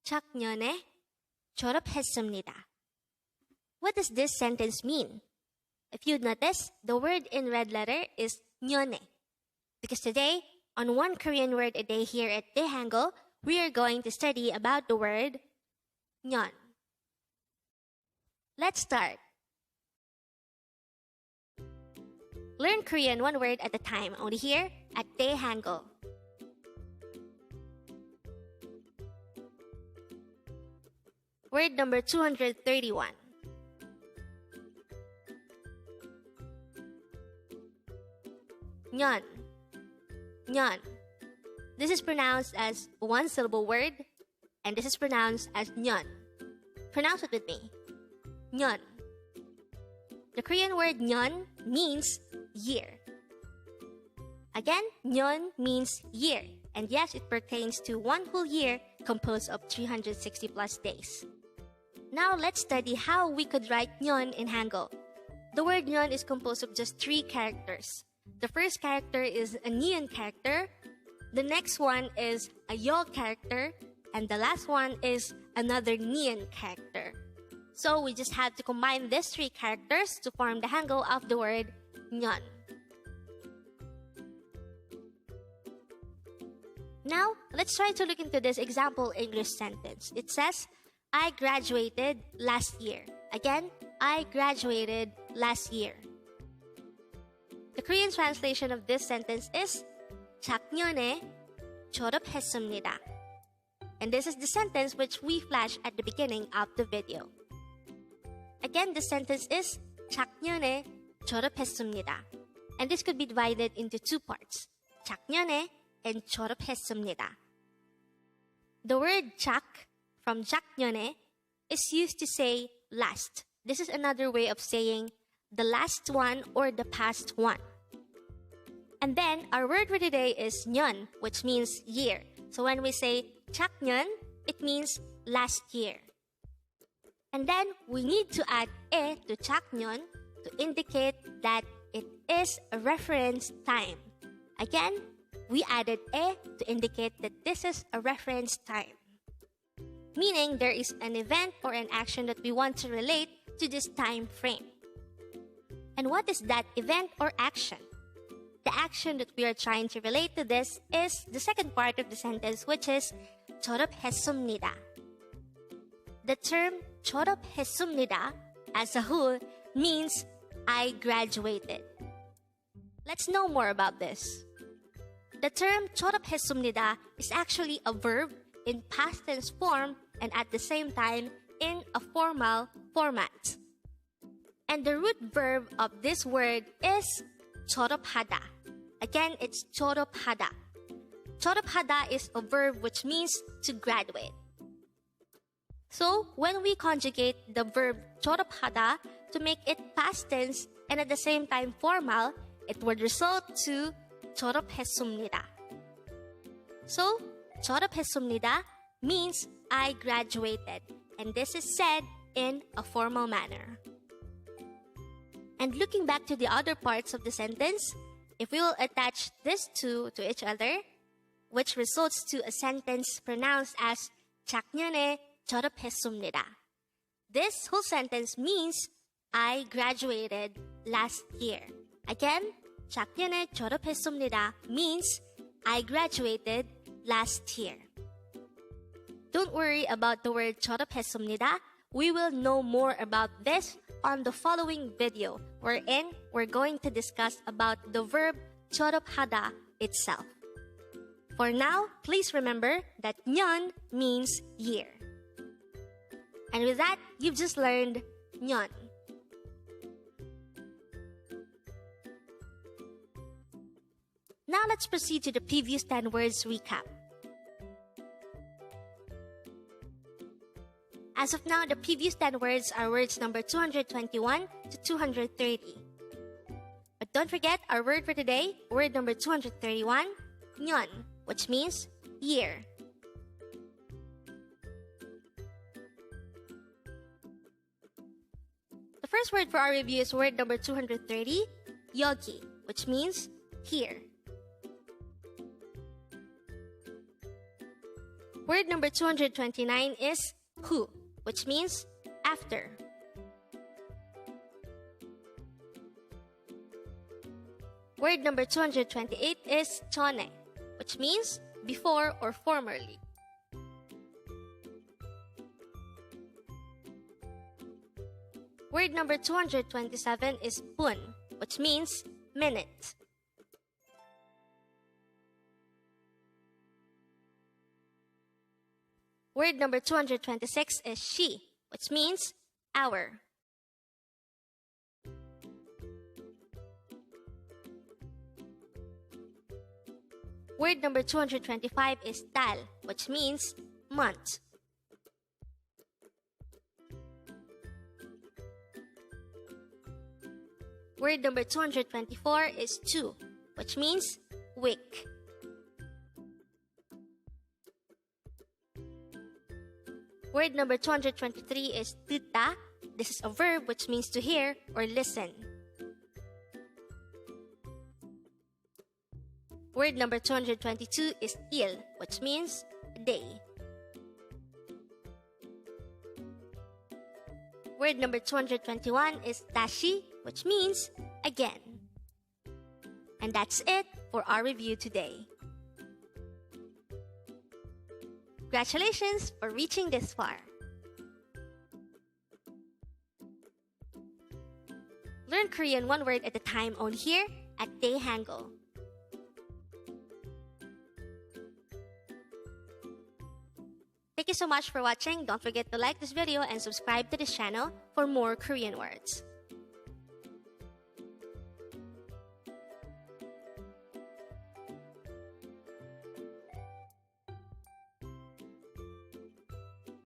작년에 졸업했습니다. What does this sentence mean? If you notice, the word in red letter is nyone. Because today, on One Korean Word a Day here at Dae-Hangul, we are going to study about the word nyon. Let's start. Learn Korean one word at a time, only here at Dae-Hangul. Word number 231. Nyon. Nyon. This is pronounced as one syllable word, and this is pronounced as nyon. Pronounce it with me. Nyon. The Korean word nyon means year. Again, nyon means year, and yes, it pertains to one whole year composed of 360 plus days. Now let's study how we could write nyon in Hangul. The word nyon is composed of just 3 characters. The first character is a neon character, the next one is a yo character, and the last one is another neon character. So we just have to combine these 3 characters to form the Hangul of the word nyon. Now, let's try to look into this example English sentence. It says, I graduated last year. Again, I graduated last year. The Korean translation of this sentence is 작년에 졸업했습니다. And this is the sentence which we flash at the beginning of the video. Again, the sentence is 작년에 졸업했습니다. And this could be divided into 2 parts. 작년에 and 졸업했습니다. The word 작 from 작년에 is used to say last. This is another way of saying the last one or the past one. And then our word for today is nyon, which means year. So when we say 작년, it means last year. And then we need to add e to 작년 to indicate that it is a reference time. Again, we added e to indicate that this is a reference time. Meaning there is an event or an action that we want to relate to this time frame. And what is that event or action? The action that we are trying to relate to this is the second part of the sentence, which is 졸업했습니다. The term 졸업했습니다 as a whole means I graduated. Let's know more about this. The term 졸업했습니다 is actually a verb in past tense form and at the same time in a formal format. And the root verb of this word is 졸업하다. Again, it's 졸업하다. 졸업하다 is a verb which means to graduate. So, when we conjugate the verb 졸업하다 to make it past tense and at the same time formal, it would result to 졸업했습니다. So, 졸업했습니다 means I graduated, and this is said in a formal manner. And looking back to the other parts of the sentence, if we will attach these 2 to each other, which results to a sentence pronounced as 작년에 졸업했습니다. This whole sentence means I graduated last year. Again, 작년에 졸업했습니다 means I graduated last year. Don't worry about the word 졸업했습니다. We will know more about this on the following video, wherein we're going to discuss about the verb 졸업하다 itself. For now, please remember that nyon means year. And with that, you've just learned nyon. Now let's proceed to the previous 10 words recap. As of now, the previous 10 words are words number 221 to 230. But don't forget our word for today, word number 231, nyon, which means year. The first word for our review is word number 230, 여기, which means here. Word number 229 is hu, which means after. Word number 228 is chone, which means before or formerly. Word number 227 is pun, which means minute. Word number 226 is she, which means hour. Word number 225 is tal, which means month. Word number 224 is tu, which means week. Word number 223 is tuta. This is a verb which means to hear or listen. Word number 222 is il, which means day. Word number 221 is tashi, which means again. And that's it for our review today. Congratulations for reaching this far. Learn Korean one word at a time on here at Dae-Hangul. Thank you so much for watching. Don't forget to like this video and subscribe to this channel for more Korean words.